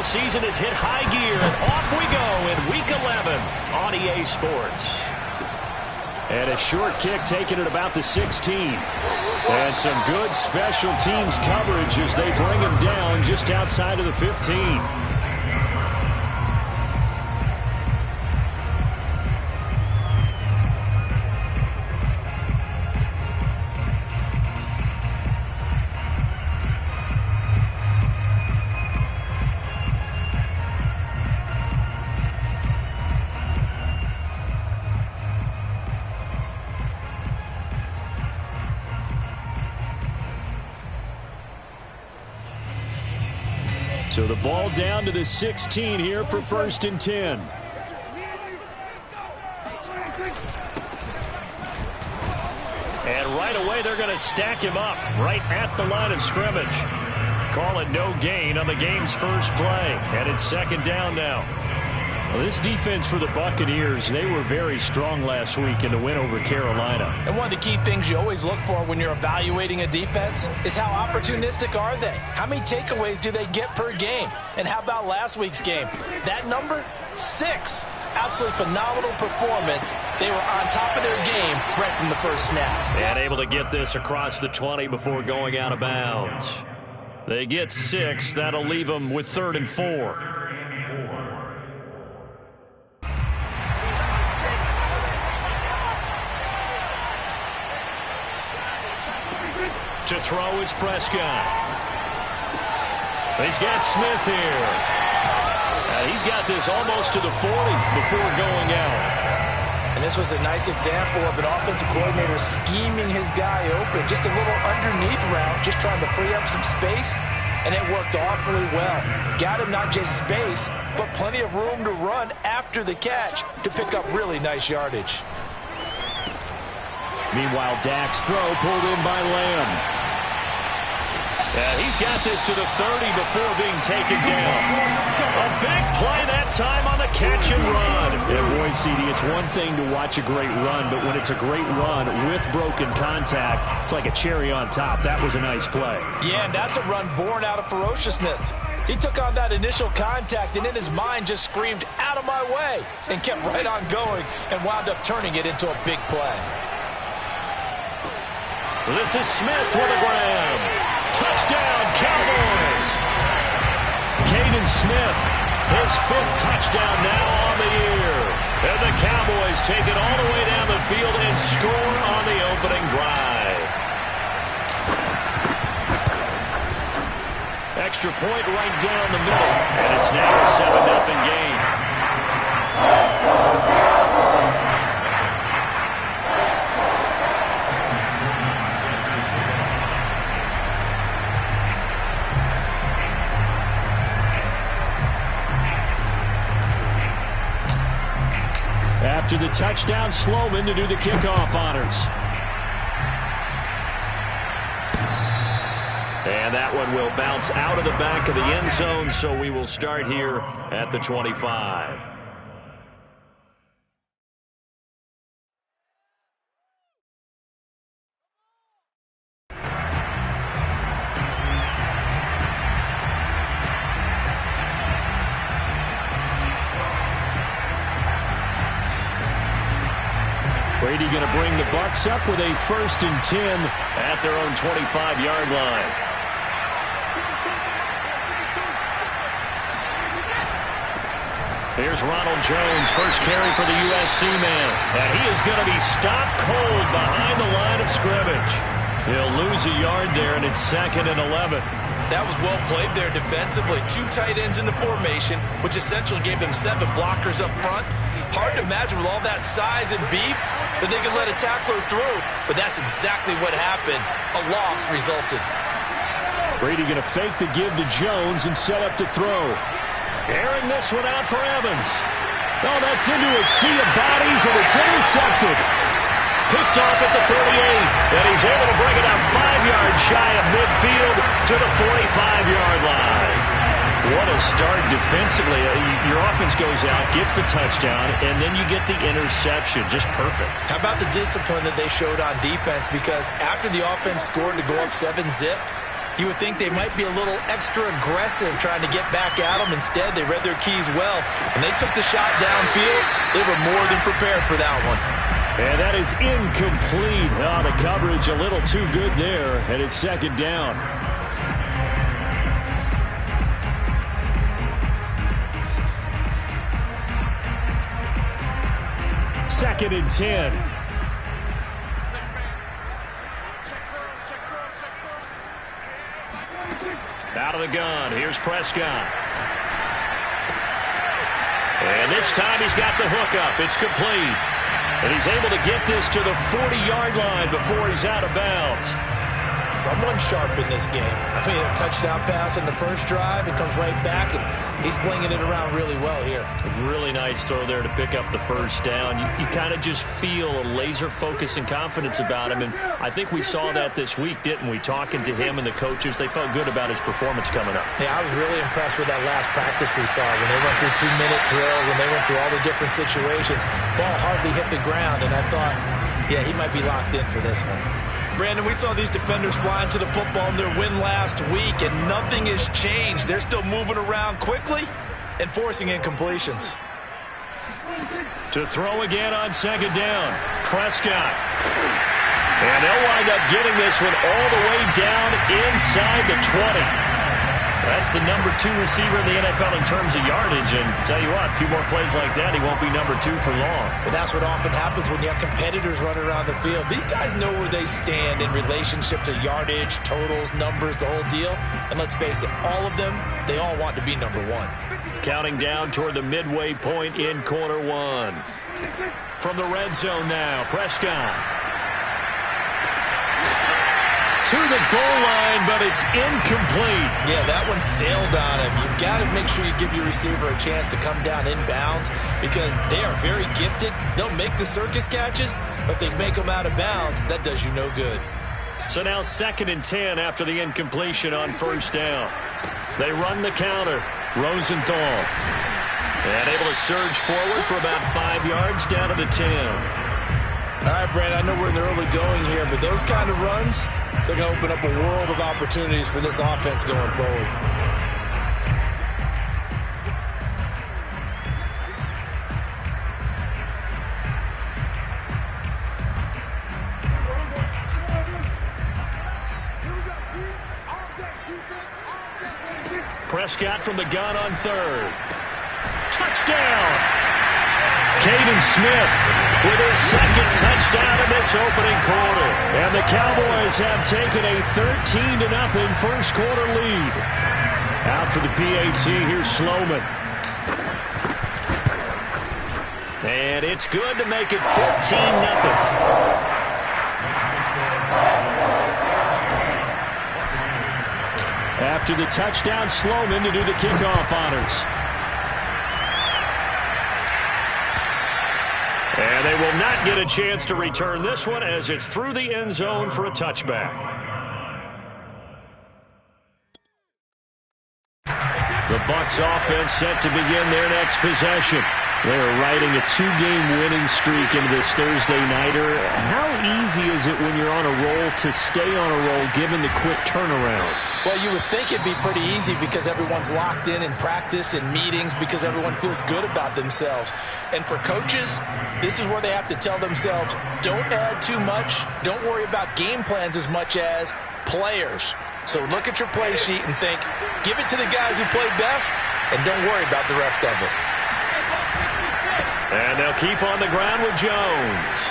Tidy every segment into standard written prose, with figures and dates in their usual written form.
football season has hit high gear, and off we go in Week 11 on EA Sports. And a short kick taken at about the 16. And some good special teams coverage as they bring him down just outside of the 15. So the ball down to the 16 here for 1st and 10. And right away they're going to stack him up right at the line of scrimmage. Call it no gain on the game's first play. And it's 2nd down now. Well, this defense for the Buccaneers, they were very strong last week in the win over Carolina. And one of the key things you always look for when you're evaluating a defense is how opportunistic are they? How many takeaways do they get per game? And how about last week's game? That number, 6. Absolutely phenomenal performance. They were on top of their game right from the first snap. And able to get this across the 20 before going out of bounds. They get 6. That'll leave them with 3rd and 4. To throw is Prescott. He's got Smith here. He's got this almost to the 40 before going out. And this was a nice example of an offensive coordinator scheming his guy open. Just a little underneath route, just trying to free up some space, and it worked awfully well. Got him not just space, but plenty of room to run after the catch to pick up really nice yardage. Meanwhile, Dak's throw pulled in by Lamb. He's got this to the 30 before being taken down. A big play that time on the catch and run. Yeah, boy, CD, it's one thing to watch a great run, but when it's a great run with broken contact, it's like a cherry on top. That was a nice play. Yeah, and that's a run born out of ferociousness. He took on that initial contact and in his mind just screamed, "Out of my way," and kept right on going and wound up turning it into a big play. This is Smith with a grab. Touchdown, Cowboys! Caden Smith, his 5th touchdown now on the year. And the Cowboys take it all the way down the field and score on the opening drive. Extra point right down the middle. And it's now a 7-0 game. After the touchdown, Sloman to do the kickoff honors. And that one will bounce out of the back of the end zone, so we will start here at the 25. Brady going to bring the Bucs up with a 1st and 10 at their own 25-yard line. Here's Ronald Jones, first carry for the USC man. And he is going to be stopped cold behind the line of scrimmage. He'll lose a yard there, and it's 2nd and 11. That was well played there defensively. 2 tight ends in the formation, which essentially gave them 7 blockers up front. Hard to imagine with all that size and beef that they could let a tackler through, but that's exactly what happened. A loss resulted. Brady going to fake the give to Jones and set up to throw. Airing this one out for Evans. Oh, that's into a sea of bodies, and it's intercepted. Picked off at the 38, and he's able to bring it out 5 yards shy of midfield to the 45-yard line. What a start defensively. Your offense goes out, gets the touchdown, and then you get the interception. Just perfect. How about the discipline that they showed on defense? Because after the offense scored to go up 7-zip, You would think they might be a little extra aggressive trying to get back at them. Instead, they read their keys well. When they took the shot downfield, they were more than prepared for that one. And that is incomplete. Oh, the coverage a little too good there, and it's second down. Second and 10. Out of the gun. Here's Prescott. And this time he's got the hookup. It's complete. And he's able to get this to the 40-yard line before he's out of bounds. Someone sharp in this game. I mean, a touchdown pass on the first drive. It comes right back, and he's flinging it around really well here. A really nice throw there to pick up the first down. You kind of just feel a laser focus and confidence about him, and I think we saw that this week, didn't we? Talking to him and the coaches, they felt good about his performance coming up. Yeah, I was really impressed with that last practice we saw when they went through 2-minute drill, when they went through all the different situations. Ball hardly hit the ground, and I thought, yeah, he might be locked in for this one. Brandon, we saw these defenders flying to the football in their win last week, and nothing has changed. They're still moving around quickly and forcing incompletions. To throw again on second down, Prescott. And they'll wind up getting this one all the way down inside the 20. That's the number 2 receiver in the NFL in terms of yardage. And tell you what, a few more plays like that, he won't be number 2 for long. But that's what often happens when you have competitors running around the field. These guys know where they stand in relationship to yardage, totals, numbers, the whole deal. And let's face it, all of them, they all want to be number 1. Counting down toward the midway point in quarter 1. From the red zone now, Prescott. To the goal line, but it's incomplete. Yeah, that one sailed on him. You've got to make sure you give your receiver a chance to come down inbounds because they are very gifted. They'll make the circus catches, but they make them out of bounds. That does you no good. So now second and 10 after the incompletion on first down. They run the counter. Rosenthal. And able to surge forward for about 5 yards down to the 10. All right, Brad, I know we're in the early going here, but those kind of runs, they're going to open up a world of opportunities for this offense going forward. Prescott from the gun on third. Touchdown! Caden Smith with his second touchdown in this opening quarter. And the Cowboys have taken a 13-0 first quarter lead. Out for the PAT, here's Sloman. And it's good to make it 14-0. After the touchdown, Sloman to do the kickoff honors. And they will not get a chance to return this one as it's through the end zone for a touchback. The Bucs offense set to begin their next possession. They're riding a 2-game winning streak into this Thursday nighter. How easy is it when you're on a roll to stay on a roll given the quick turnaround? Well, you would think it'd be pretty easy because everyone's locked in practice and meetings because everyone feels good about themselves. And for coaches, this is where they have to tell themselves, don't add too much. Don't worry about game plans as much as players. So look at your play sheet and think, give it to the guys who played best and don't worry about the rest of it. And they'll keep on the ground with Jones.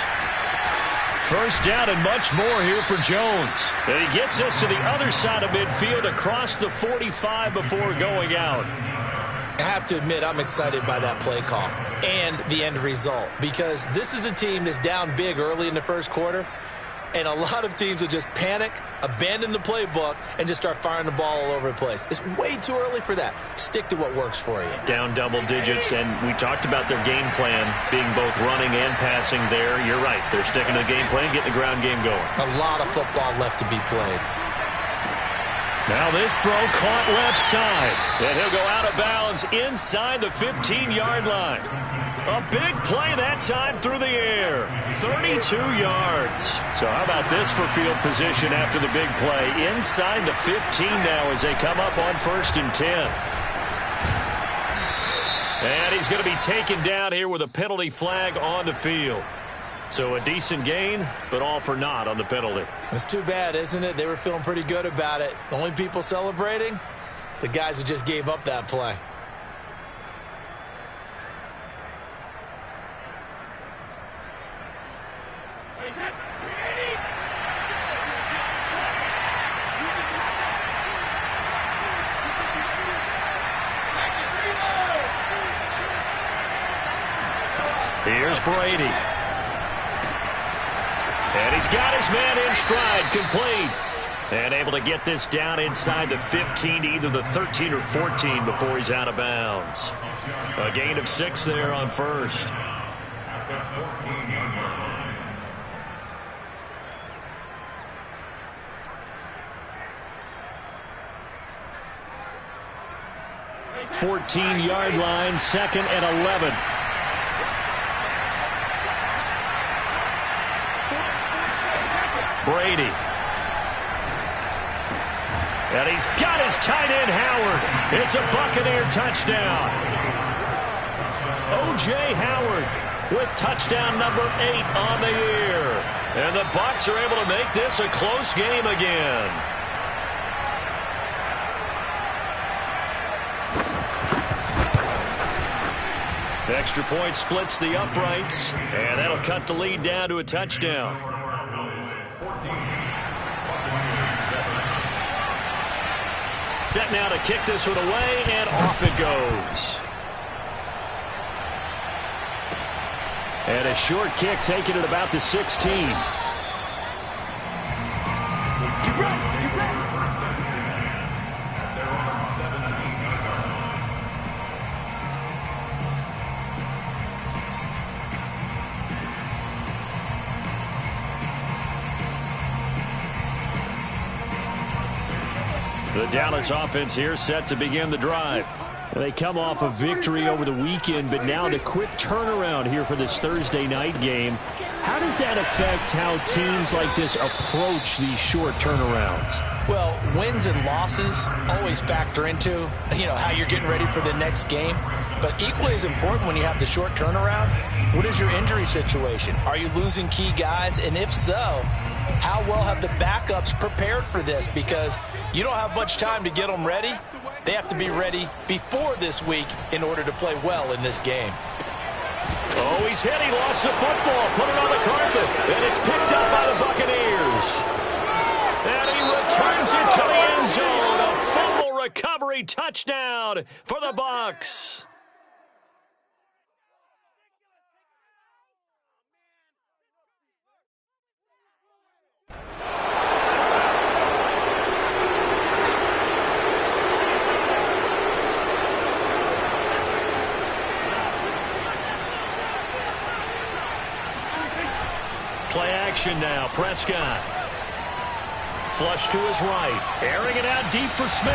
First down and much more here for Jones. And he gets us to the other side of midfield across the 45 before going out. I have to admit, I'm excited by that play call and the end result because this is a team that's down big early in the first quarter. And a lot of teams will just panic, abandon the playbook, and just start firing the ball all over the place. It's way too early for that. Stick to what works for you. Down double digits, and we talked about their game plan being both running and passing there. You're right. They're sticking to the game plan, getting the ground game going. A lot of football left to be played. Now this throw caught left side, and he'll go out of bounds inside the 15-yard line. A big play that time through the air. 32 yards. So So how about this for field position after the big play? Inside the 15 now as they come up on 1st and 10. And he's going to be taken down here with a penalty flag on the field. So a decent gain, but all for naught on the penalty. It's too bad, isn't it? They were feeling pretty good about it. The only people celebrating, the guys who just gave up that play. Here's Brady. And he's got his man in stride, complete. And able to get this down inside the 15 to either the 13 or 14 before he's out of bounds. A gain of 6 there on 1st. Fourteen-yard line, 2nd and 11. Brady. And he's got his tight end, Howard. It's a Buccaneer touchdown. O.J. Howard with touchdown number 8 on the year. And the Bucs are able to make this a close game again. The extra point splits the uprights, and that'll cut the lead down to a touchdown. Set now to kick this one away, and off it goes. And a short kick taken at about the 16. The Dallas offense here set to begin the drive. They come off a victory over the weekend, but now the quick turnaround here for this Thursday night game. How does that affect how teams like this approach these short turnarounds? Well, wins and losses always factor into, how you're getting ready for the next game. But equally as important when you have the short turnaround, what is your injury situation? Are you losing key guys? And if so, how well have the backups prepared for this? Because you don't have much time to get them ready. They have to be ready before this week in order to play well in this game. Oh, he's hit. He lost the football. Put it on the carpet. And it's picked up by the Buccaneers. And he returns it to the end zone. A fumble recovery touchdown for the Bucs. Play action now. Prescott. Flush to his right. Airing it out deep for Smith.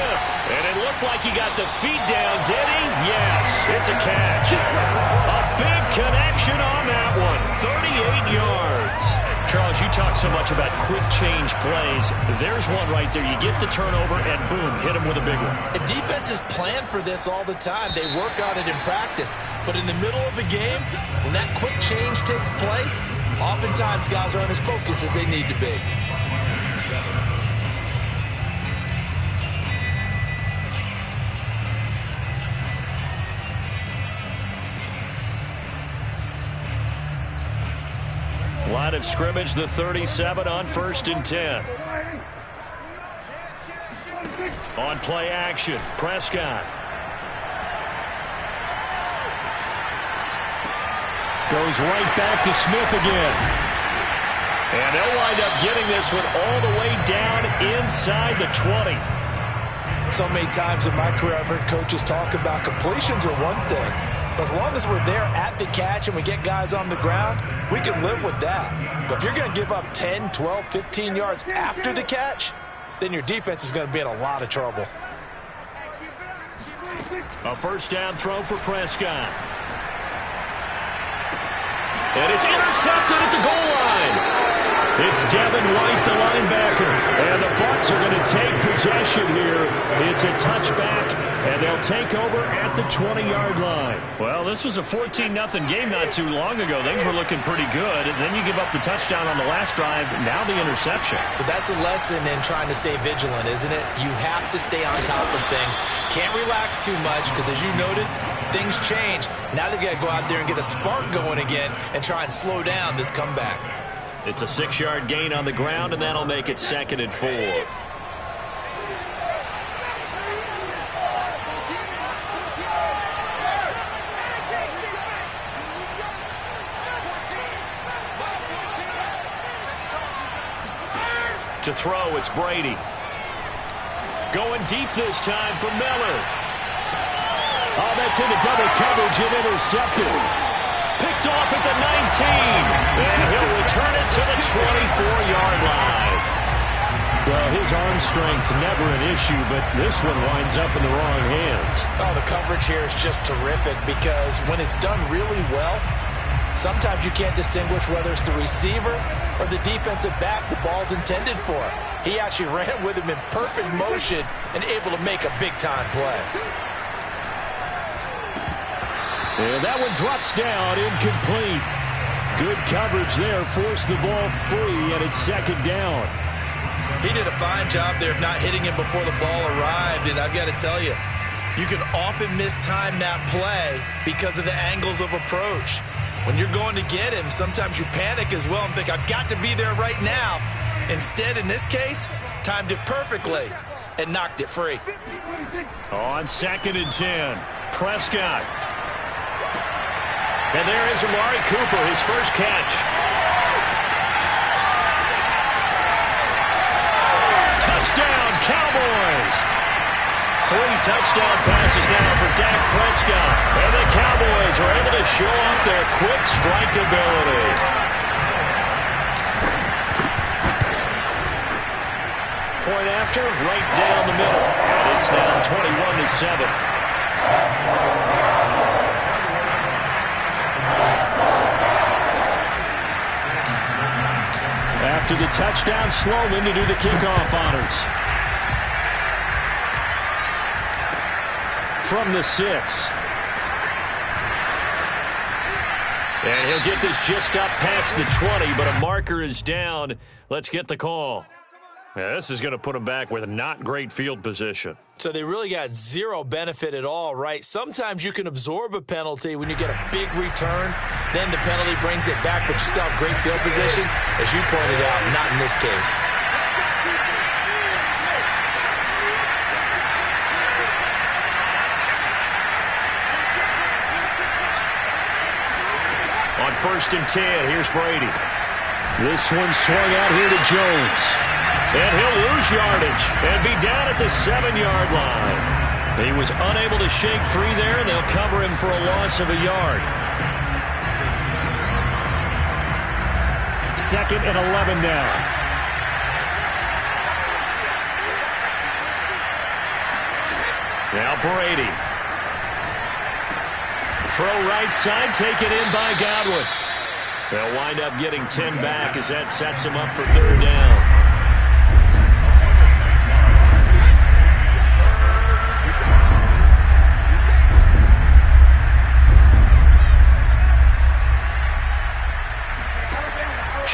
And it looked like he got the feet down, did he? Yes, it's a catch. A big connection on that one. 38 yards. Charles, you talk so much about quick change plays. There's one right there. You get the turnover and boom, hit him with a big one. And defenses plan for this all the time. They work on it in practice. But in the middle of the game, when that quick change takes place, oftentimes guys aren't as focused as they need to be. Line of scrimmage, the 37 on 1st and 10. On play action, Prescott. Goes right back to Smith again. And they'll wind up getting this one all the way down inside the 20. So many times in my career, I've heard coaches talk about completions are one thing. But as long as we're there at the catch and we get guys on the ground, we can live with that. But if you're going to give up 10, 12, 15 yards after the catch, then your defense is going to be in a lot of trouble. A first down throw for Prescott. And it's intercepted at the goal line. It's Devin White, the linebacker. And the Bucs are going to take possession here. It's a touchback, and they'll take over at the 20-yard line. Well, this was a 14-0 game not too long ago. Things were looking pretty good. And then you give up the touchdown on the last drive. Now the interception. So that's a lesson in trying to stay vigilant, isn't it? You have to stay on top of things. Can't relax too much because, as you noted, things change. Now they've got to go out there and get a spark going again and try and slow down this comeback. It's a 6-yard gain on the ground, and that'll make it 2nd and 4. To throw, it's Brady. Going deep this time for Miller. Oh, that's into double coverage and intercepted. Picked off at the 19. And he'll return it to the 24-yard line. Well, his arm strength never an issue, but this one winds up in the wrong hands. Oh, the coverage here is just terrific because when it's done really well, sometimes you can't distinguish whether it's the receiver or the defensive back the ball's intended for. He actually ran with him in perfect motion and able to make a big-time play. And that one drops down, incomplete. Good coverage there, forced the ball free, and it's 2nd down. He did a fine job there of not hitting him before the ball arrived, and I've got to tell you, you can often mistime that play because of the angles of approach. When you're going to get him, sometimes you panic as well and think, I've got to be there right now. Instead, in this case, timed it perfectly and knocked it free. On 2nd and 10, Prescott. And there is Amari Cooper, his first catch. Touchdown, Cowboys! 3 touchdown passes now for Dak Prescott. And the Cowboys are able to show off their quick strike ability. Point after, right down the middle. And it's now 21-7. After the touchdown, Sloman to do the kickoff honors. From the 6. And he'll get this just up past the 20, but a marker is down. Let's get the call. Yeah, this is going to put him back with a not great field position. So they really got zero benefit at all, right? Sometimes you can absorb a penalty when you get a big return. Then the penalty brings it back, but you still have great field position. As you pointed out, not in this case. On 1st and 10, here's Brady. This one swung out here to Jones. And he'll lose yardage and be down at the 7-yard line. He was unable to shake free there, and they'll cover him for a loss of a yard. 2nd and 11 now. Now Brady. Throw right side, taken in by Godwin. They'll wind up getting 10 back as that sets him up for 3rd down.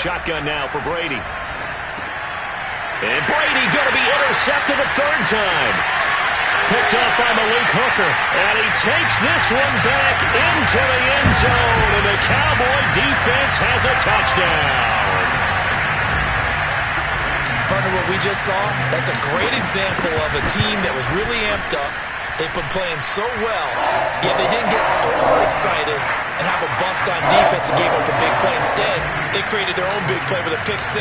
Shotgun now for Brady. And Brady going to be intercepted a 3rd time. Picked up by Malik Hooker. And he takes this one back into the end zone. And the Cowboy defense has a touchdown. From what we just saw, that's a great example of a team that was really amped up. They've been playing so well, yet they didn't get overexcited and have a bust on defense and gave up a big play. Instead, they created their own big play with a pick-6.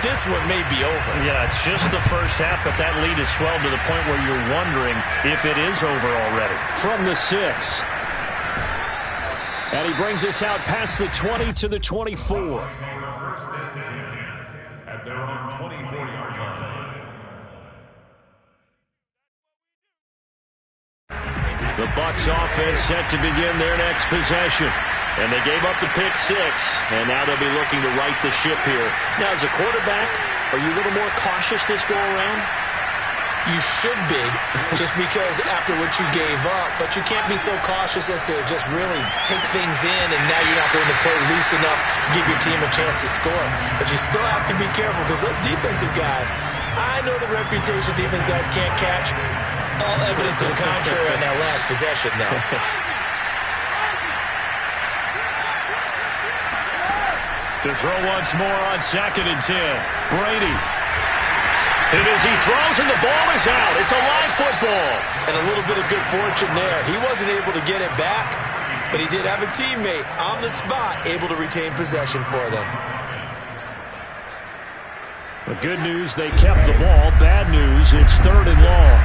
This one may be over. Yeah, it's just the first half, but that lead has swelled to the point where you're wondering if it is over already. From the 6. And he brings us out past the 20 to the 24. At their own 24-yard line. The Bucs offense set to begin their next possession. And they gave up the pick 6, and now they'll be looking to right the ship here. Now, as a quarterback, are you a little more cautious this go-around? You should be, just because after what you gave up, but you can't be so cautious as to just really take things in, and now you're not going to play loose enough to give your team a chance to score. But you still have to be careful, because those defensive guys, I know the reputation defense guys can't catch. All evidence to the contrary on that last possession, though. To throw once more on 2nd and 10. Brady. And as he throws and the ball is out, it's a live football. And a little bit of good fortune there. He wasn't able to get it back, but he did have a teammate on the spot able to retain possession for them. The good news, they kept the ball. Bad news, it's 3rd and long.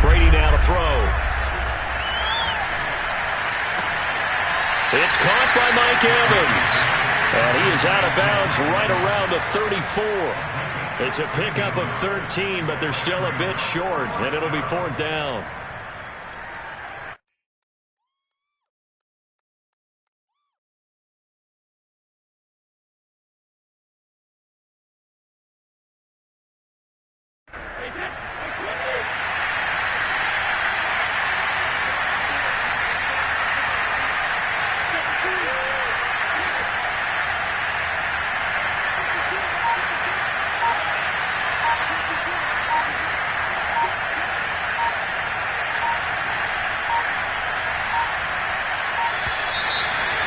Brady now to throw. It's caught by Mike Evans. And he is out of bounds right around the 34. It's a pickup of 13, but they're still a bit short, and it'll be 4th down.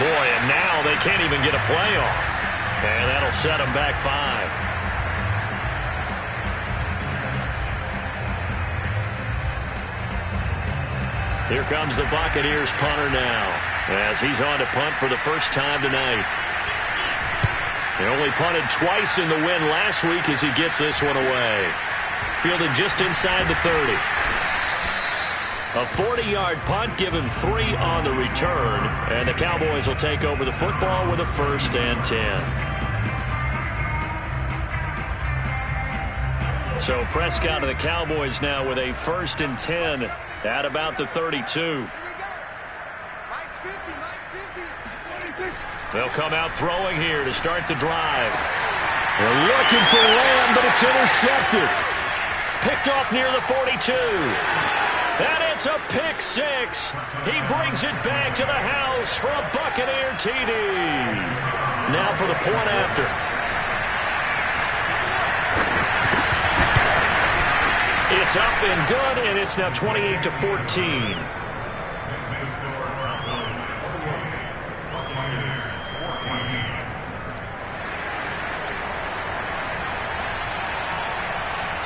Boy, and now they can't even get a play off. And that'll set them back 5. Here comes the Buccaneers punter now, as he's on to punt for the first time tonight. He only punted twice in the win last week as he gets this one away. Fielded just inside the 30. A 40-yard punt, given 3 on the return, and the Cowboys will take over the football with a 1st and 10. So Prescott of the Cowboys now with a 1st and 10 at about the 32. They'll come out throwing here to start the drive. They're looking for Lamb, but it's intercepted. Picked off near the 42. And it's a pick 6. He brings it back to the house for a Buccaneer TD. Now for the point after. It's up and good, and it's now 28-14.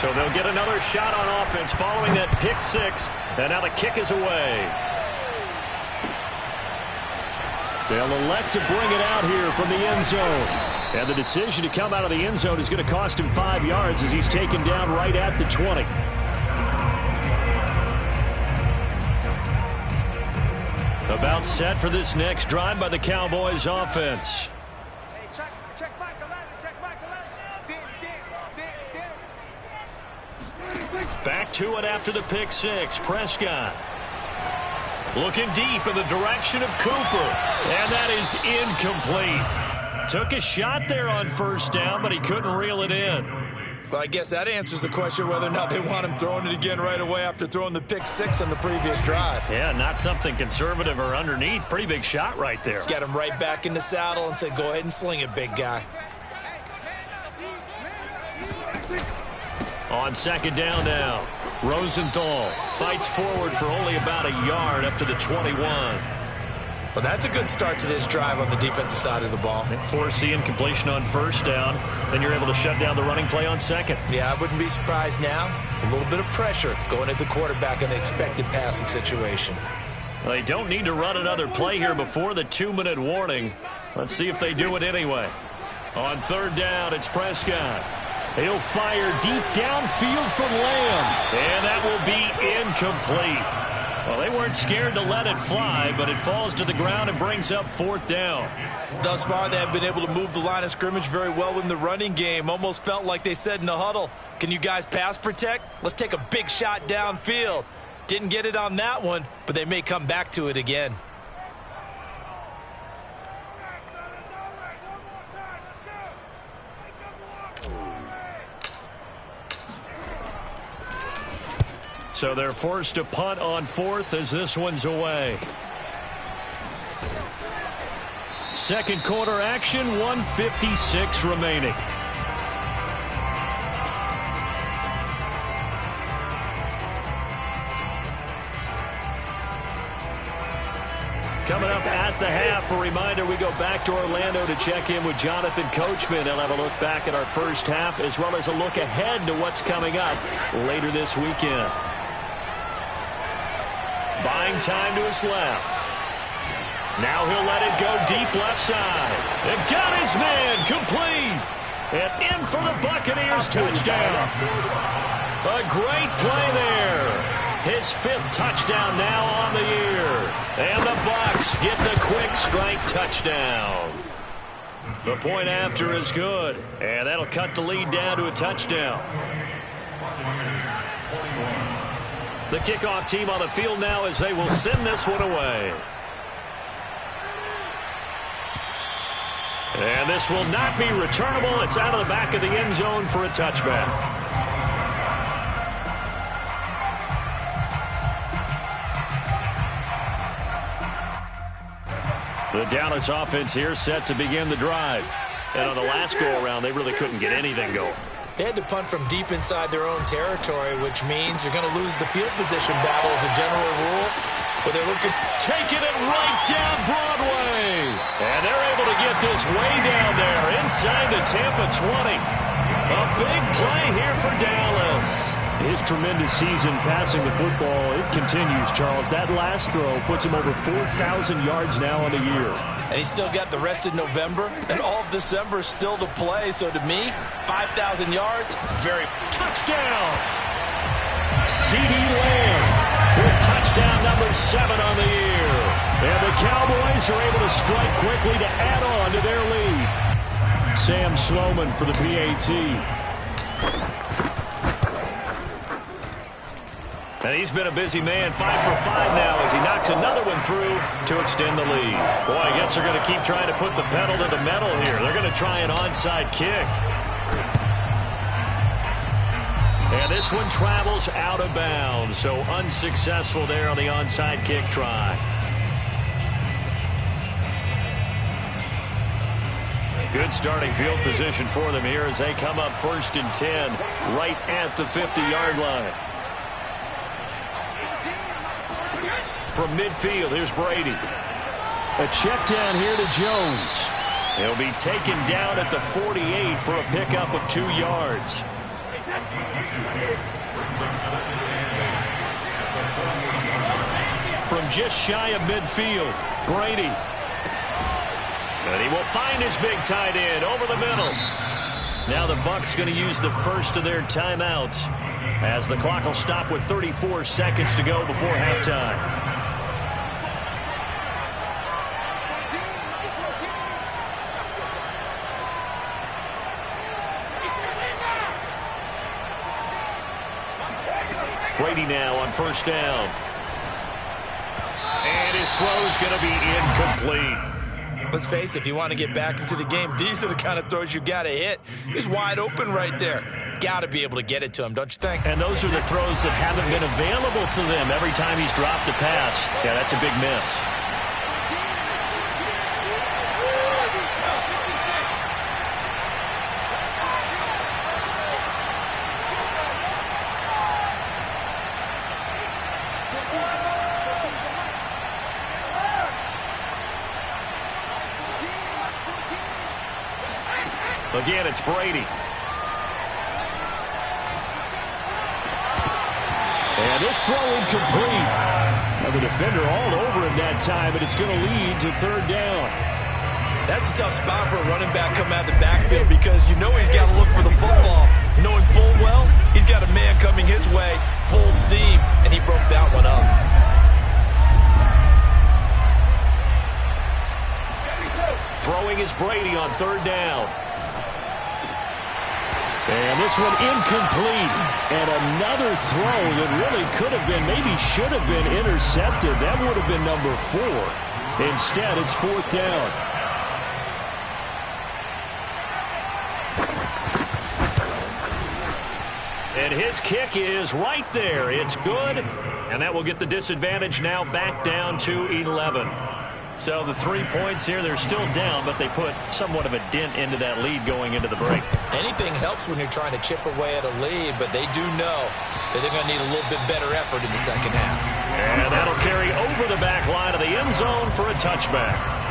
So they'll get another shot on offense following that pick 6, and now the kick is away. They'll elect to bring it out here from the end zone. And the decision to come out of the end zone is going to cost him 5 yards as he's taken down right at the 20. About set for this next drive by the Cowboys offense. Back to it after the pick 6. Prescott looking deep in the direction of Cooper. And that is incomplete. Took a shot there on 1st down, but he couldn't reel it in. Well, I guess that answers the question whether or not they want him throwing it again right away after throwing the pick 6 on the previous drive. Yeah, not something conservative or underneath. Pretty big shot right there. Get him right back in the saddle and say, go ahead and sling it, big guy. On 2nd down now, Rosenthal fights forward for only about a yard up to the 21. Well, that's a good start to this drive on the defensive side of the ball. Force the incompletion on 1st down, then you're able to shut down the running play on 2nd. Yeah, I wouldn't be surprised now. A little bit of pressure going at the quarterback in the expected passing situation. Well, they don't need to run another play here before the 2-minute warning. Let's see if they do it anyway. On 3rd down, it's Prescott. He'll fire deep downfield from Lamb. And that will be incomplete. Well, they weren't scared to let it fly, but it falls to the ground and brings up 4th down. Thus far, they have been able to move the line of scrimmage very well in the running game. Almost felt like they said in the huddle, can you guys pass protect? Let's take a big shot downfield. Didn't get it on that one, but they may come back to it again. So they're forced to punt on 4th as this one's away. Second quarter action, 1:56 remaining. Coming up at the half, a reminder, we go back to Orlando to check in with Jonathan Coachman. He'll have a look back at our first half as well as a look ahead to what's coming up later this weekend. Buying time to his left. Now he'll let it go deep left side. They've got his man complete. And in for the Buccaneers touchdown. A great play there. His 5th touchdown now on the year. And the Bucs get the quick strike touchdown. The point after is good. And that'll cut the lead down to a touchdown. The kickoff team on the field now as they will send this one away. And this will not be returnable. It's out of the back of the end zone for a touchback. The Dallas offense here set to begin the drive. And on the last go-around, they really couldn't get anything going. They had to punt from deep inside their own territory, which means you're going to lose the field position battle as a general rule. But they're looking, taking it right down Broadway. And they're able to get this way down there inside the Tampa 20. A big play here for Dallas. His tremendous season passing the football, it continues, Charles. That last throw puts him over 4,000 yards now on the year. And he's still got the rest of November and all of December still to play. So to me, 5,000 yards, very touchdown. Siiigh with touchdown number 7 on the year. And the Cowboys are able to strike quickly to add on to their lead. Sam Sloman for the PAT. And he's been a busy man, 5 for 5 now as he knocks another one through to extend the lead. Boy, I guess they're going to keep trying to put the pedal to the metal here. They're going to try an onside kick. And this one travels out of bounds, so unsuccessful there on the onside kick try. Good starting field position for them here as they come up 1st and 10 right at the 50-yard line. From midfield, here's Brady. A check down here to Jones. He'll be taken down at the 48 for a pickup of 2 yards. From just shy of midfield, Brady. And he will find his big tight end over the middle. Now the Bucs going to use the first of their timeouts as the clock will stop with 34 seconds to go before halftime. Brady now on 1st down. And his throw is going to be incomplete. Let's face it, if you want to get back into the game, these are the kind of throws you got to hit. He's wide open right there. Got to be able to get it to him, don't you think? And those are the throws that haven't been available to them every time he's dropped a pass. Yeah, that's a big miss. Again, it's Brady. And this throw incomplete. Now the defender all over him that time, but it's going to lead to 3rd down. That's a tough spot for a running back coming out of the backfield because you know he's got to look for the football, knowing full well he's got a man coming his way, full steam, and he broke that one up. throwing is Brady on third down. And this one incomplete. And another throw that really could have been, maybe should have been intercepted. That would have been number 4. Instead, it's fourth down. And his kick is right there. It's good. And that will get the disadvantage now back down to 11. So the 3 points here, they're still down, but they put somewhat of a dent into that lead going into the break. Anything helps when you're trying to chip away at a lead, but they do know that they're going to need a little bit better effort in the second half. And that'll carry over the back line of the end zone for a touchback.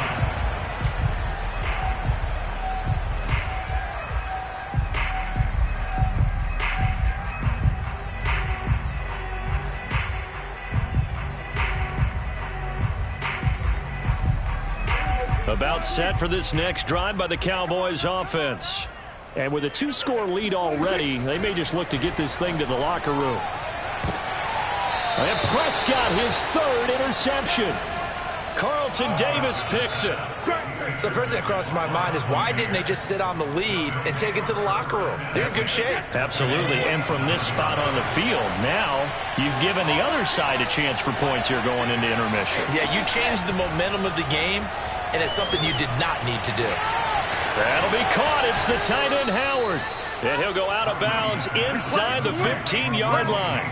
About set for this next drive by the Cowboys offense. And with a 2-score lead already, they may just look to get this thing to the locker room. And Prescott, his third interception. Carlton Davis picks it. So first thing that crosses my mind is why didn't they just sit on the lead and take it to the locker room? They're in good shape. Absolutely. And from this spot on the field, now you've given the other side a chance for points here going into intermission. Yeah, you changed the momentum of the game, and it's something you did not need to do. That'll be caught. It's the tight end, Howard. And he'll go out of bounds inside the 15-yard line.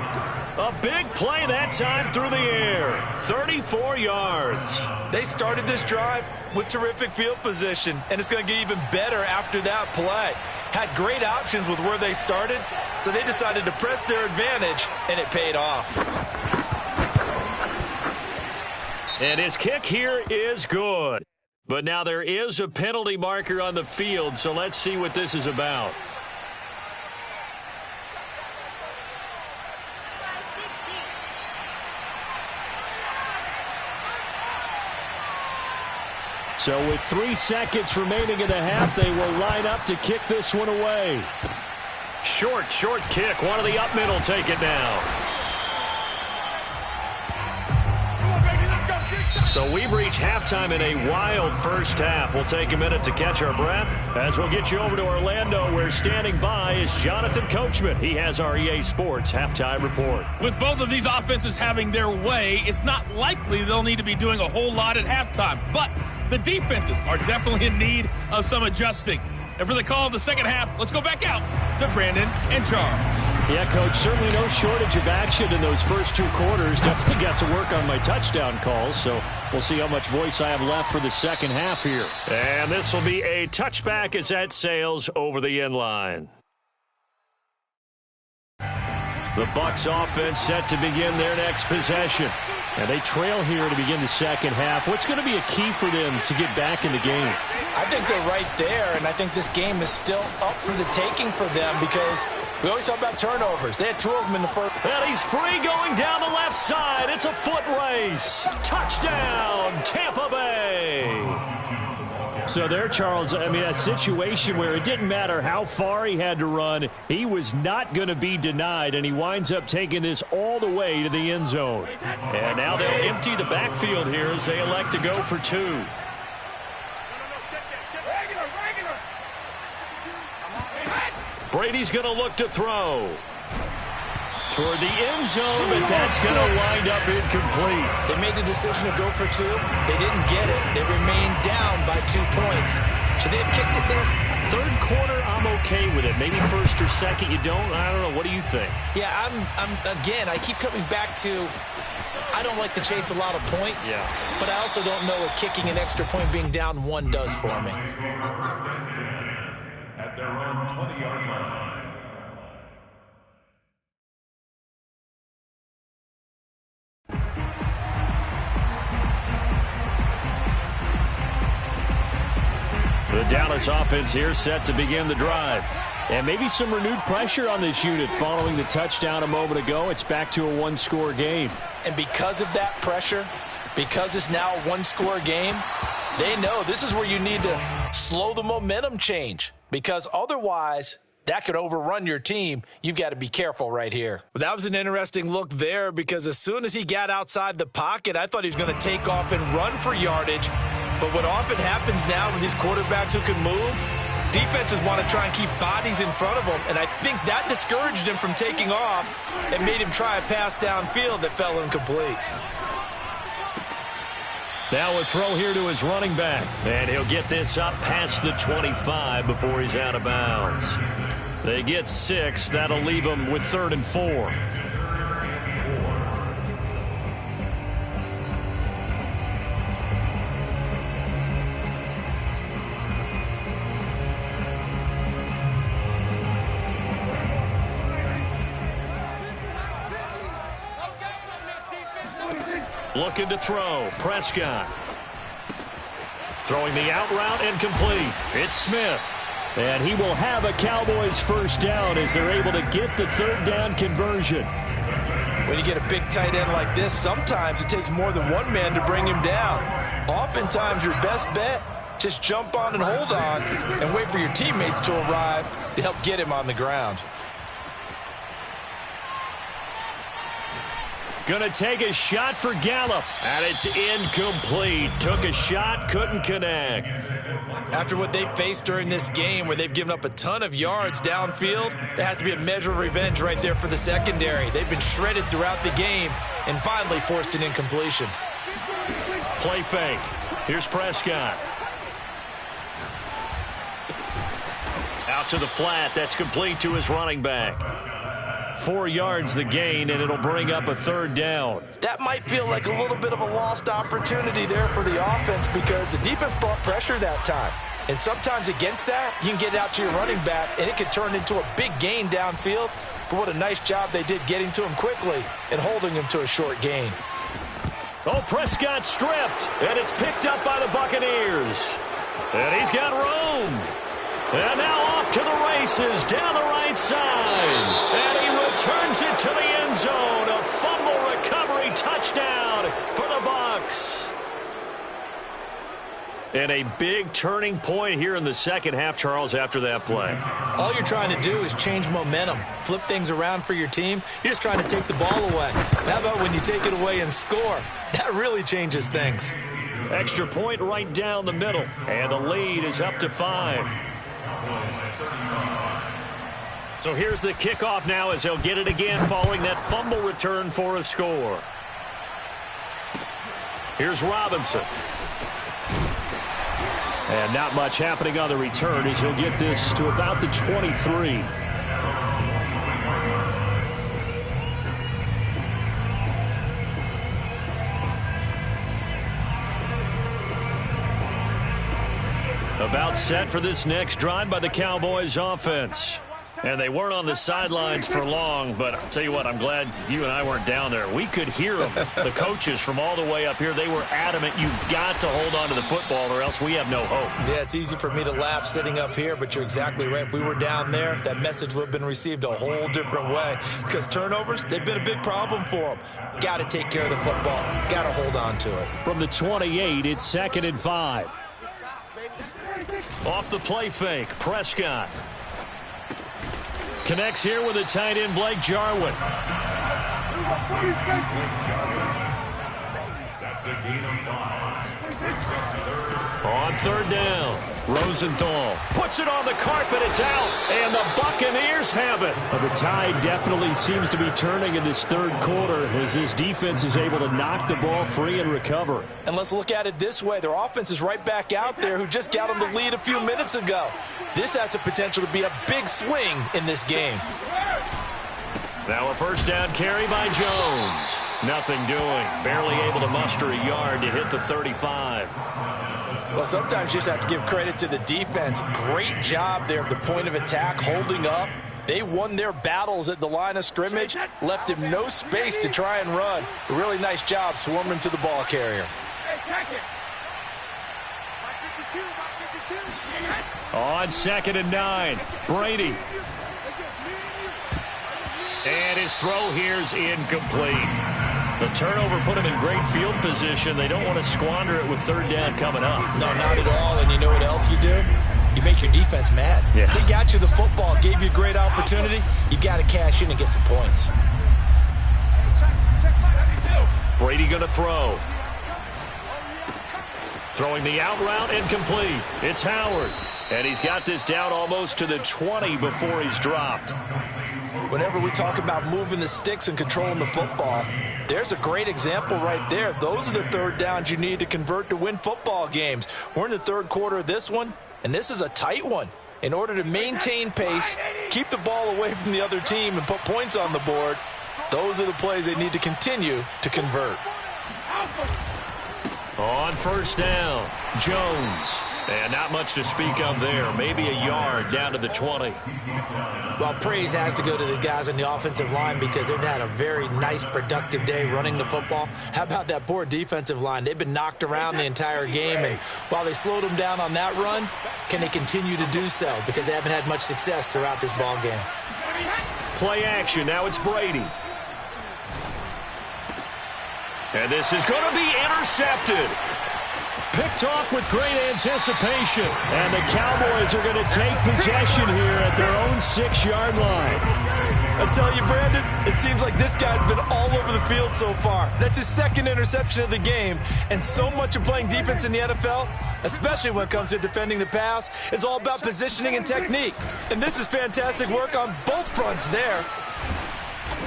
A big play that time through the air. 34 yards. They started this drive with terrific field position, and it's going to get even better after that play. Had great options with where they started, so they decided to press their advantage, and it paid off. And his kick here is good. But now there is a penalty marker on the field, so let's see what this is about. So with 3 seconds remaining in the half, they will line up to kick this one away. Short kick. One of the up middle take it now. So we've reached halftime in a wild first half. We'll take a minute to catch our breath as we'll get you over to Orlando, where standing by is Jonathan Coachman. He has our EA Sports halftime report. With both of these offenses having their way, it's not likely they'll need to be doing a whole lot at halftime. But the defenses are definitely in need of some adjusting. And for the call of the second half, let's go back out to Brandon and Charles. Yeah, Coach, certainly no shortage of action in those first 2 quarters. Definitely got to work on my touchdown calls, so we'll see how much voice I have left for the second half here. And this will be a touchback as that sails over the end line. The Bucs offense set to begin their next possession. And they trail here to begin the second half. What's going to be a key for them to get back in the game? I think they're right there, and I think this game is still up for the taking for them because we always talk about turnovers. They had 2 of them in the first. And he's free going down the left side. It's a foot race. Touchdown, Tampa Bay. So there, Charles, I mean, a situation where it didn't matter how far he had to run. He was not going to be denied, and he winds up taking this all the way to the end zone. And now they'll empty the backfield here as they elect to go for 2. Brady's going to look to throw toward the end zone, but that's going to wind up incomplete. They made the decision to go for 2. They didn't get it. They remained down by 2 points. Should they have kicked it there? Third quarter, I'm okay with it. Maybe first or second, you don't. I don't know. What do you think? Yeah, again, I keep coming back to I don't like to chase a lot of points, but I also don't know what kicking an extra point being down 1 does for me. At their own 20-yard line. The Dallas offense here set to begin the drive. And maybe some renewed pressure on this unit following the touchdown a moment ago. It's back to a 1-score game. And because of that pressure, because it's now a 1-score game, they know this is where you need to slow the momentum change. Because otherwise, that could overrun your team. You've got to be careful right here. Well, that was an interesting look there because as soon as he got outside the pocket, I thought he was going to take off and run for yardage. But what often happens now with these quarterbacks who can move, defenses want to try and keep bodies in front of them, and I think that discouraged him from taking off and made him try a pass downfield that fell incomplete. Now a throw here to his running back, and he'll get this up past the 25 before he's out of bounds. They get 6. That'll leave them with 3rd and 4. Looking to throw. Prescott. Throwing the out route incomplete. It's Smith. And he will have a Cowboys first down as they're able to get the 3rd down conversion. When you get a big tight end like this, sometimes it takes more than one man to bring him down. Oftentimes your best bet, just jump on and hold on and wait for your teammates to arrive to help get him on the ground. Gonna take a shot for Gallup, and it's incomplete. Took a shot, couldn't connect. After what they faced during this game where they've given up a ton of yards downfield, there has to be a measure of revenge right there for the secondary. They've been shredded throughout the game and finally forced an incompletion. Play fake. Here's Prescott. Out to the flat. That's complete to his running back. 4 yards the gain, and it'll bring up a 3rd down. That might feel like a little bit of a lost opportunity there for the offense because the defense brought pressure that time. And sometimes against that, you can get it out to your running back, and it could turn into a big gain downfield. But what a nice job they did getting to him quickly and holding him to a short gain. Oh, Prescott stripped, and it's picked up by the Buccaneers. And he's got room. And now off to the races down the right side. And he returns it to the end zone. A fumble recovery touchdown for the Bucs. And a big turning point here in the second half, Charles, after that play. All you're trying to do is change momentum, flip things around for your team. You're just trying to take the ball away. How about when you take it away and score? That really changes things. Extra point right down the middle. And the lead is up to 5. So here's the kickoff now as he'll get it again following that fumble return for a score. Here's Robinson. And not much happening on the return as he'll get this to about the 23. About set for this next drive by the Cowboys offense. And they weren't on the sidelines for long, but I'll tell you what, I'm glad you and I weren't down there. We could hear them, the coaches from all the way up here. They were adamant, you've got to hold on to the football or else we have no hope. Yeah, it's easy for me to laugh sitting up here, but you're exactly right. If we were down there, that message would have been received a whole different way because turnovers, they've been a big problem for them. Got to take care of the football. Got to hold on to it. From the 28, it's 2nd and 5. Off the play fake, Prescott. Connects here with a tight end, Blake Jarwin. That's a gain of 5. On 3rd down, Rosenthal puts it on the carpet. It's out, and the Buccaneers have it. Well, the tide definitely seems to be turning in this 3rd quarter as this defense is able to knock the ball free and recover. And let's look at it this way. Their offense is right back out there who just got them the lead a few minutes ago. This has the potential to be a big swing in this game. Now a first down carry by Jones. Nothing doing. Barely able to muster a yard to hit the 35. Well, sometimes you just have to give credit to the defense. Great job there at the point of attack, holding up. They won their battles at the line of scrimmage, left him no space to try and run. A really nice job swarming to the ball carrier. On 2nd and 9, Brady. And his throw here's incomplete. The turnover put him in great field position. They don't want to squander it with 3rd down coming up. No, not at all. And you know what else you do? You make your defense mad. Yeah. They got you the football, gave you a great opportunity. You got to cash in and get some points. Brady going to throw. Throwing the out route incomplete. It's Howard. And he's got this down almost to the 20 before he's dropped. Whenever we talk about moving the sticks and controlling the football, there's a great example right there. Those are the third downs you need to convert to win football games. We're in the third quarter of this one, and this is a tight one. In order to maintain pace, keep the ball away from the other team, and put points on the board, those are the plays they need to continue to convert. On first down, Jones. And not much to speak of there. Maybe a yard down to the 20. Well, praise has to go to the guys on the offensive line because they've had a very nice, productive day running the football. How about that poor defensive line? They've been knocked around the entire game, and while they slowed them down on that run, can they continue to do so? Because they haven't had much success throughout this ball game. Play action. Now it's Brady. And this is going to be intercepted. Picked off with great anticipation. And the Cowboys are going to take possession here at their own 6-yard line. I tell you, Brandon, it seems like this guy's been all over the field so far. That's his second interception of the game. And so much of playing defense in the NFL, especially when it comes to defending the pass, is all about positioning and technique. And this is fantastic work on both fronts there.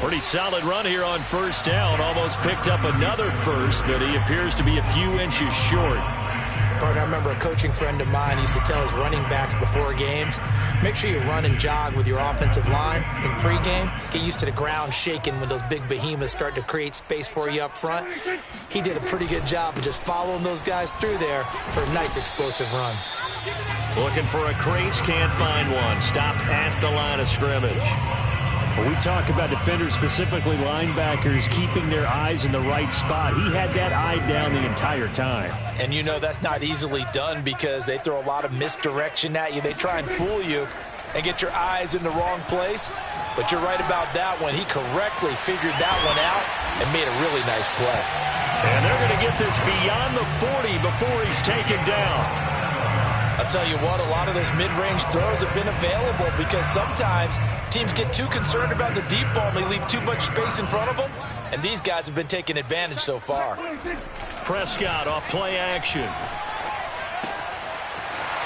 Pretty solid run here on first down. Almost picked up another first, but he appears to be a few inches short. Partner, I remember a coaching friend of mine used to tell his running backs before games, make sure you run and jog with your offensive line in pregame. Get used to the ground shaking when those big behemoths start to create space for you up front. He did a pretty good job of just following those guys through there for a nice explosive run. Looking for a crease, can't find one. Stopped at the line of scrimmage. When we talk about defenders, specifically linebackers, keeping their eyes in the right spot, he had that eye down the entire time. And you know that's not easily done because they throw a lot of misdirection at you. They try and fool you and get your eyes in the wrong place. But you're right about that one. He correctly figured that one out and made a really nice play. And they're going to get this beyond the 40 before he's taken down. I'll tell you what, a lot of those mid-range throws have been available because sometimes teams get too concerned about the deep ball and they leave too much space in front of them. And these guys have been taking advantage so far. Prescott off play action.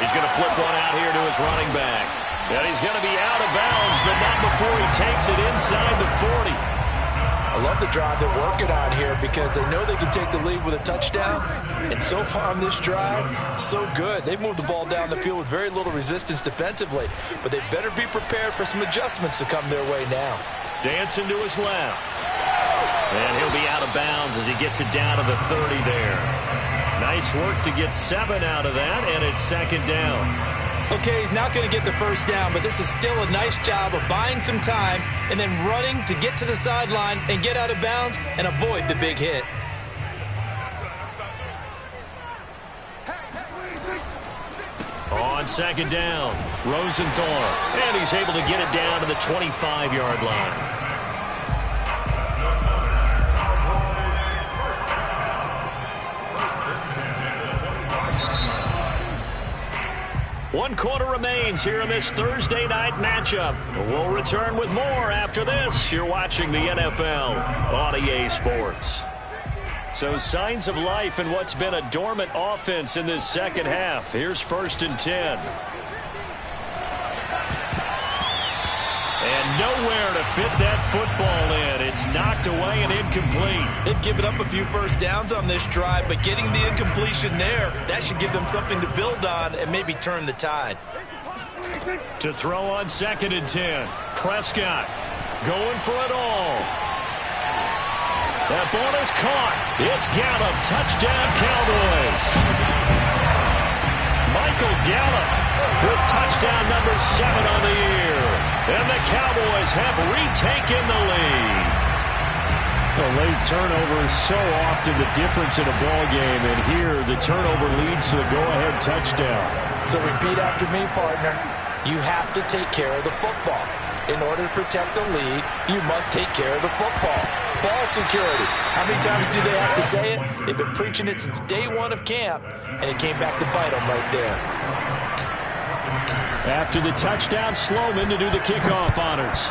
He's going to flip one out here to his running back. And he's going to be out of bounds, but not before he takes it inside the 40. I love the drive they're working on here because they know they can take the lead with a touchdown. And so far on this drive, so good. They've moved the ball down the field with very little resistance defensively. But they better be prepared for some adjustments to come their way now. Dancing to his left. And he'll be out of bounds as he gets it down to the 30 there. Nice work to get 7 out of that, and it's second down. Okay, he's not going to get the first down, but this is still a nice job of buying some time and then running to get to the sideline and get out of bounds and avoid the big hit. On second down, Rosenthal, and he's able to get it down to the 25-yard line. One quarter remains here in this Thursday night matchup. We'll return with more after this. You're watching the NFL on EA Sports. So signs of life in what's been a dormant offense in this second half. Here's 1st and 10. And nowhere to fit that football in. It's knocked away and incomplete. They've given up a few first downs on this drive, but getting the incompletion there, that should give them something to build on and maybe turn the tide. To throw on 2nd and 10. Prescott going for it all. That ball is caught. It's Gallup. Touchdown, Cowboys. Michael Gallup with touchdown number 7 on the year. And the Cowboys have retaken the lead. A late turnover is so often the difference in a ball game, and here the turnover leads to the go-ahead touchdown. So repeat after me, partner. You have to take care of the football. In order to protect the lead, you must take care of the football. Ball security. How many times do they have to say it? They've been preaching it since day one of camp, and it came back to bite them right there. After the touchdown, Sloman to do the kickoff honors.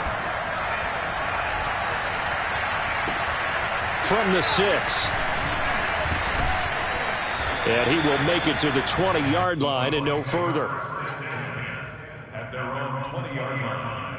From the 6. And he will make it to the 20-yard line and no further. At their own 20-yard line.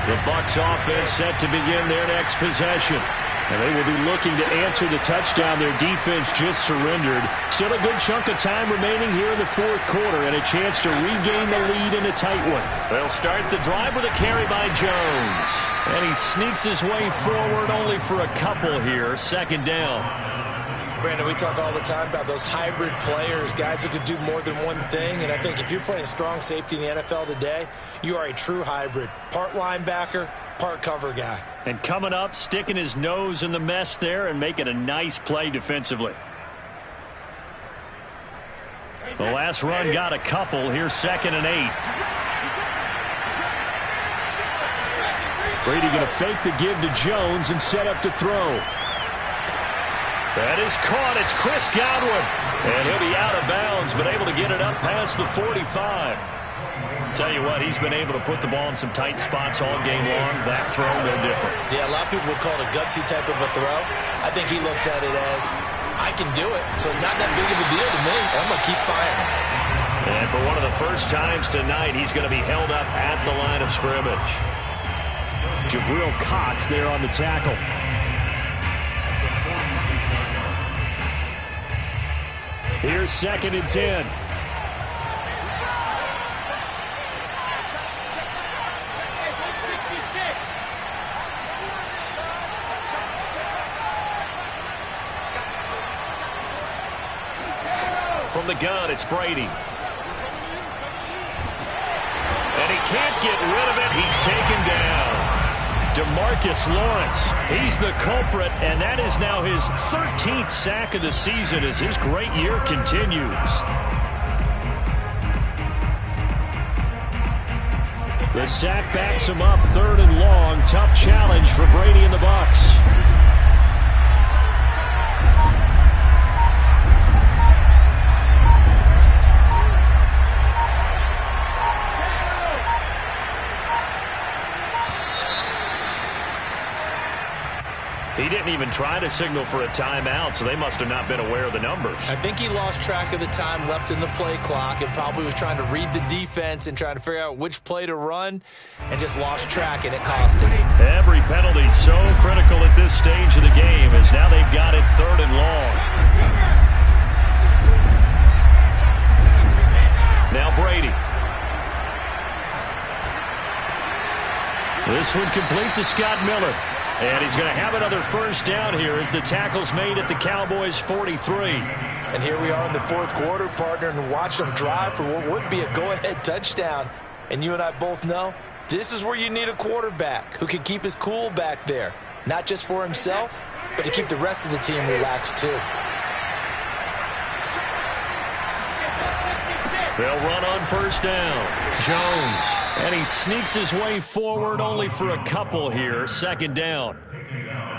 The Bucs offense set to begin their next possession. And they will be looking to answer the touchdown their defense just surrendered. Still a good chunk of time remaining here in the fourth quarter and a chance to regain the lead in a tight one. They'll start the drive with a carry by Jones. And he sneaks his way forward only for a couple here. Second down. Brandon, we talk all the time about those hybrid players, guys who can do more than one thing. And I think if you're playing strong safety in the NFL today, you are a true hybrid. Part linebacker, part cover guy. And coming up, sticking his nose in the mess there and making a nice play defensively. The last run got a couple. Here's 2nd and 8. Brady going to fake the give to Jones and set up to throw. That is caught. It's Chris Godwin. And he'll be out of bounds, but able to get it up past the 45. Tell you what, he's been able to put the ball in some tight spots all game long. That throw, no different. Yeah, a lot of people would call it a gutsy type of a throw. I think he looks at it as, I can do it, so it's not that big of a deal to me. I'm going to keep firing. And for one of the first times tonight, he's going to be held up at the line of scrimmage. Jabril Cox there on the tackle. Here's 2nd and 10. From the gun, it's Brady. And he can't get rid of it. He's taken down. DeMarcus Lawrence, he's the culprit, and that is now his 13th sack of the season as his great year continues. The sack backs him up, 3rd and long. Tough challenge for Brady and the Bucs. He didn't even try to signal for a timeout, so they must have not been aware of the numbers. I think he lost track of the time left in the play clock and probably was trying to read the defense and trying to figure out which play to run and just lost track, and it cost him. Every penalty so critical at this stage of the game as now they've got it 3rd and long. Now Brady. This one complete to Scott Miller. And he's going to have another first down here as the tackle's made at the Cowboys' 43. And here we are in the fourth quarter, partner, and watch them drive for what would be a go-ahead touchdown. And you and I both know this is where you need a quarterback who can keep his cool back there. Not just for himself, but to keep the rest of the team relaxed too. They'll run on first down. Jones. And he sneaks his way forward only for a couple here. 2nd down.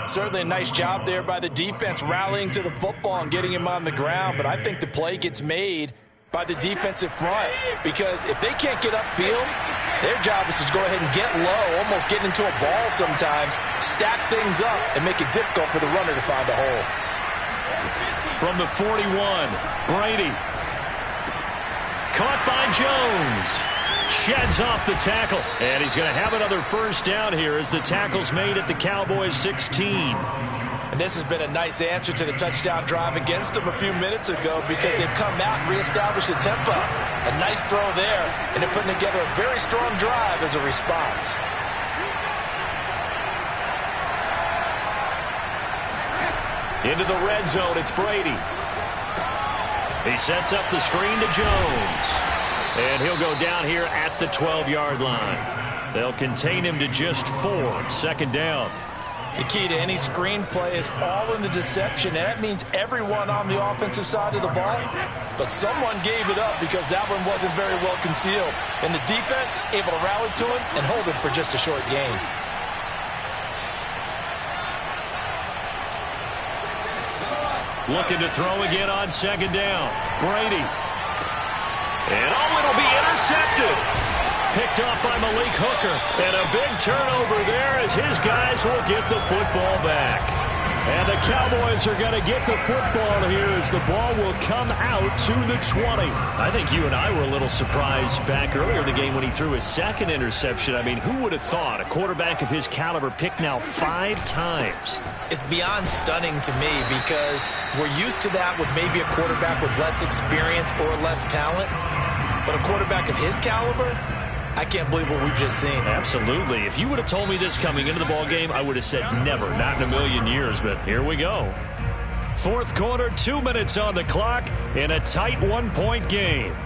Certainly a nice job there by the defense rallying to the football and getting him on the ground. But I think the play gets made by the defensive front. Because if they can't get upfield, their job is to go ahead and get low, almost getting into a ball sometimes, stack things up, and make it difficult for the runner to find a hole. From the 41, Brady. Caught by Jones. Sheds off the tackle. And he's going to have another first down here as the tackle's made at the Cowboys' 16. And this has been a nice answer to the touchdown drive against them a few minutes ago because they've come out and reestablished the tempo. A nice throw there, and they're putting together a very strong drive as a response. Into the red zone, it's Brady. He sets up the screen to Jones. And he'll go down here at the 12-yard line. They'll contain him to just 4. 2nd down. The key to any screenplay is all in the deception, and that means everyone on the offensive side of the ball. But someone gave it up because that one wasn't very well concealed. And the defense able to rally to him and hold him for just a short gain. Looking to throw again on 2nd down. Brady. And it'll be intercepted. Picked off by Malik Hooker. And a big turnover there as his guys will get the football back. And the Cowboys are going to get the football here as the ball will come out to the 20. I think you and I were a little surprised back earlier in the game when he threw his second interception. I mean, who would have thought a quarterback of his caliber picked now 5 times? It's beyond stunning to me because we're used to that with maybe a quarterback with less experience or less talent. But a quarterback of his caliber, I can't believe what we've just seen. Absolutely. If you would have told me this coming into the ball game, I would have said never, not in a million years, but here we go. Fourth quarter, 2 minutes on the clock in a tight 1-point game.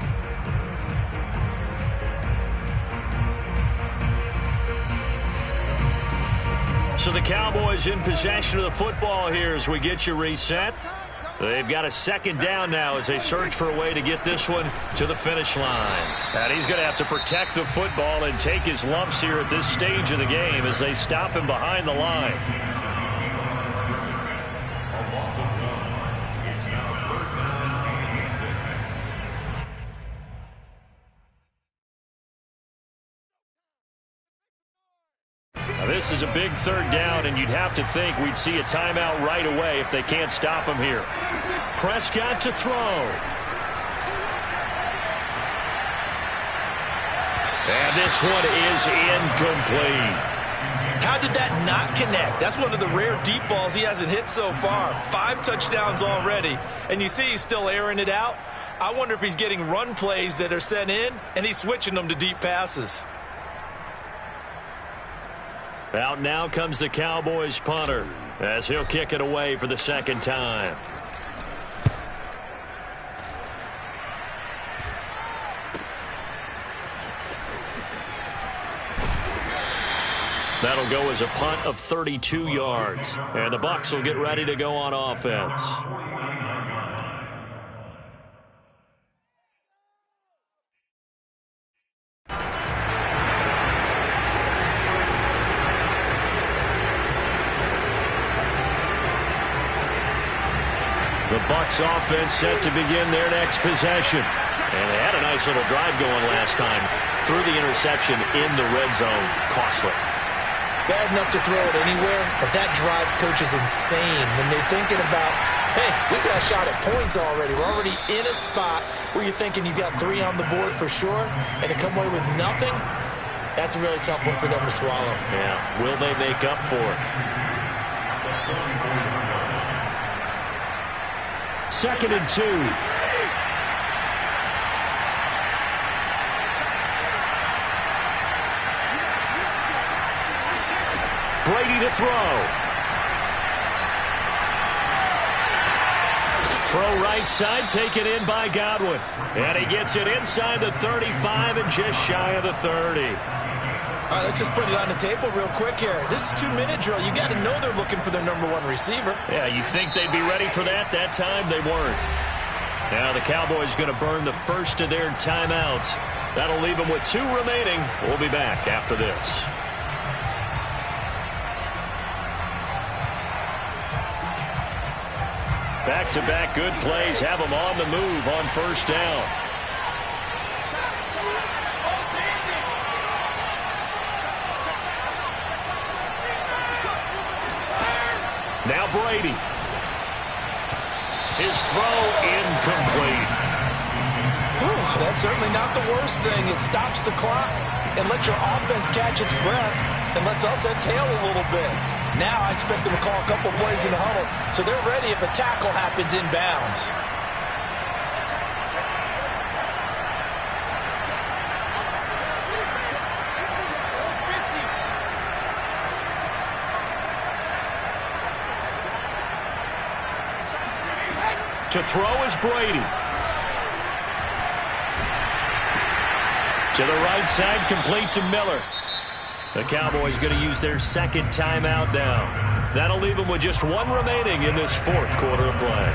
So the Cowboys in possession of the football here as we get you reset. They've got a second down now as they search for a way to get this one to the finish line. And he's going to have to protect the football and take his lumps here at this stage of the game as they stop him behind the line. It's now 3rd down and 6. Now this is a big 3rd down, and you'd have to think we'd see a timeout right away if they can't stop him here. Prescott to throw. And this one is incomplete. How did that not connect? That's one of the rare deep balls he hasn't hit so far. 5 touchdowns already, and you see he's still airing it out. I wonder if he's getting run plays that are sent in, and he's switching them to deep passes. Out now comes the Cowboys punter as he'll kick it away for the second time. That'll go as a punt of 32 yards. And the Bucs will get ready to go on offense. The Bucs offense set to begin their next possession. And they had a nice little drive going last time. Threw the interception in the red zone. Costly. Bad enough to throw it anywhere, but that drives coaches insane when they're thinking about, hey, we got a shot at points already. We're already in a spot where you're thinking you got 3 on the board for sure, and to come away with nothing, that's a really tough one for them to swallow. Yeah, will they make up for it? 2nd and 2. Brady to throw. Throw right side, taken in by Godwin. And he gets it inside the 35 and just shy of the 30. All right, let's just put it on the table real quick here. This is 2-minute drill. You got to know they're looking for their number 1 receiver. Yeah, you think they'd be ready for that? That time they weren't. Now the Cowboys going to burn the first of their timeouts. That'll leave them with 2 remaining. We'll be back after this. Back-to-back good plays have them on the move on first down. Now Brady. His throw incomplete. Whew, that's certainly not the worst thing. It stops the clock and lets your offense catch its breath and lets us exhale a little bit. Now I expect them to call a couple plays in the huddle, so they're ready if a tackle happens inbounds. To throw is Brady. To the right side, complete to Miller. The Cowboys going to use their second timeout now. That'll leave them with just 1 remaining in this 4th quarter of play.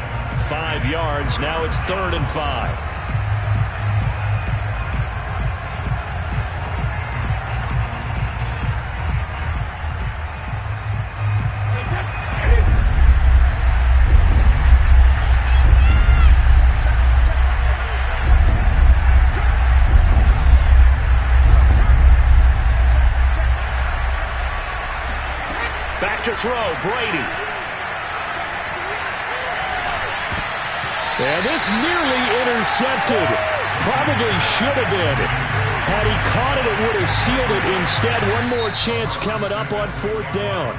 5 yards. Now it's 3rd and 5. to throw, Brady. And this nearly intercepted. Probably should have been. Had he caught it, it would have sealed it. Instead, one more chance coming up on 4th down.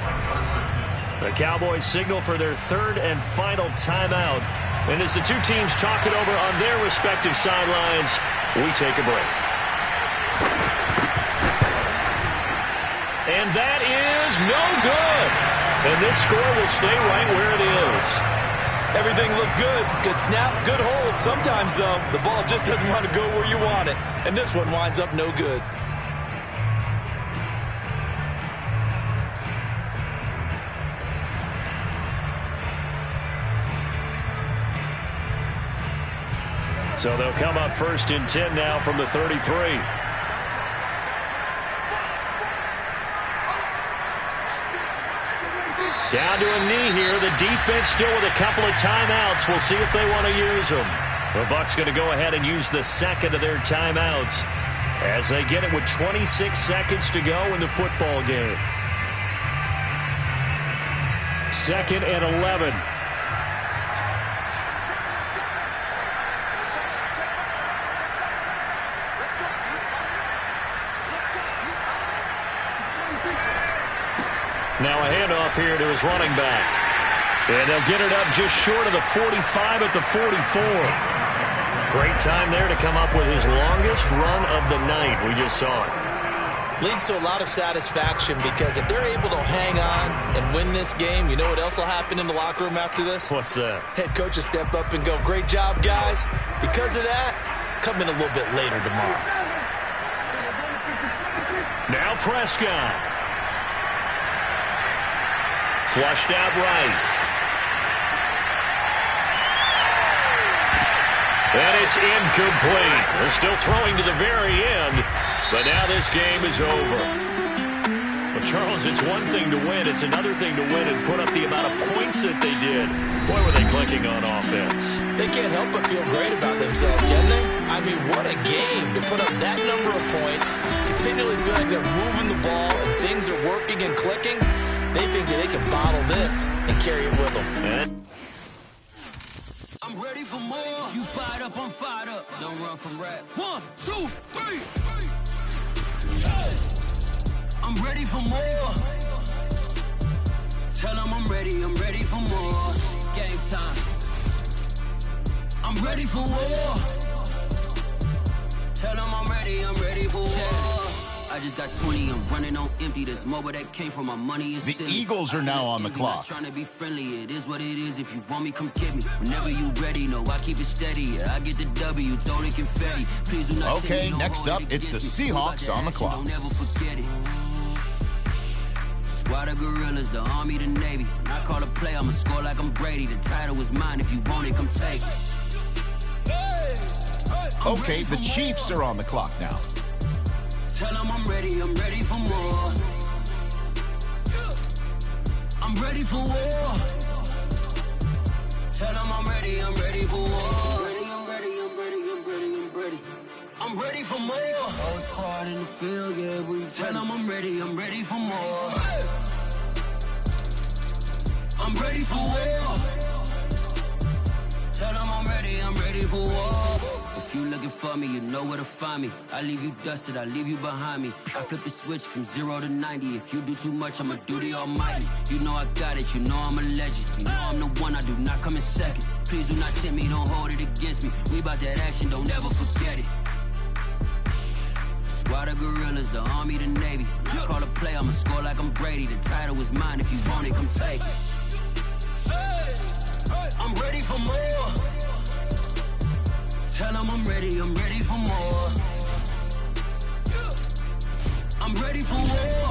The Cowboys signal for their 3rd and final timeout. And as the two teams talk it over on their respective sidelines, we take a break. And that is no good. And this score will stay right where it is. Everything looked good. Good snap, good hold. Sometimes, though, the ball just doesn't want to go where you want it. And this one winds up no good. So they'll come up 1st and 10 now from the 33. Down to a knee here. The defense still with a couple of timeouts. We'll see if they want to use them. The Bucs going to go ahead and use the 2nd of their timeouts as they get it with 26 seconds to go in the football game. 2nd and 11. Now a handoff here to his running back. And they'll get it up just short of the 45 at the 44. Great time there to come up with his longest run of the night. We just saw it. Leads to a lot of satisfaction because if they're able to hang on and win this game, you know what else will happen in the locker room after this? What's that? Head coach will step up and go, great job, guys. Because of that, come in a little bit later tomorrow. Now Prescott. Flushed out right. And it's incomplete. They're still throwing to the very end, but now this game is over. Well, Charles, it's one thing to win. It's another thing to win and put up the amount of points that they did. Boy, were they clicking on offense. They can't help but feel great about themselves, can they? I mean, what a game to put up that number of points, continually feel like they're moving the ball and things are working and clicking. They think that they can bottle this and carry it with them. I'm ready for more. You fired up, I'm fired up. Don't run from rap. 1, 2, 3. Hey. I'm ready for more. Tell them I'm ready for more. Game time. I'm ready for war. Tell them I'm ready for war. I just got 20, I'm running on empty. This mobile that came from my money is the silly. Eagles are now on the clock. Trying to be friendly, it is what it is. If you want me, come get me. Whenever you ready, no, I keep it steady. Yeah, I get the W, throw the confetti. Please do not okay, next up, it's the Seahawks on the clock. Don't ever forget it. Squad of gorillas, the Army, the Navy. When I call a play, I'ma score like I'm Brady. The title is mine. If you want it, come take it. Okay, the Chiefs are on the clock now. Tell them I'm ready for more. I'm ready for war. Tell them I'm ready for war. I'm ready for more. Oh, squad in the field, yeah, we tell them I'm ready for more. I'm ready for war. Tell them I'm ready for war. If you looking for me, you know where to find me. I leave you dusted, I leave you behind me. I flip the switch from 0 to 90. If you do too much, I'ma do the almighty. You know I got it, you know I'm a legend. You know I'm the one, I do not come in second. Please do not tempt me, don't hold it against me. We about that action, don't ever forget it. Squad of gorillas, the Army, the Navy. When I call a play, I'ma score like I'm Brady. The title is mine, if you want it, come take it. I'm ready for more. Tell them I'm ready for more. I'm ready for war.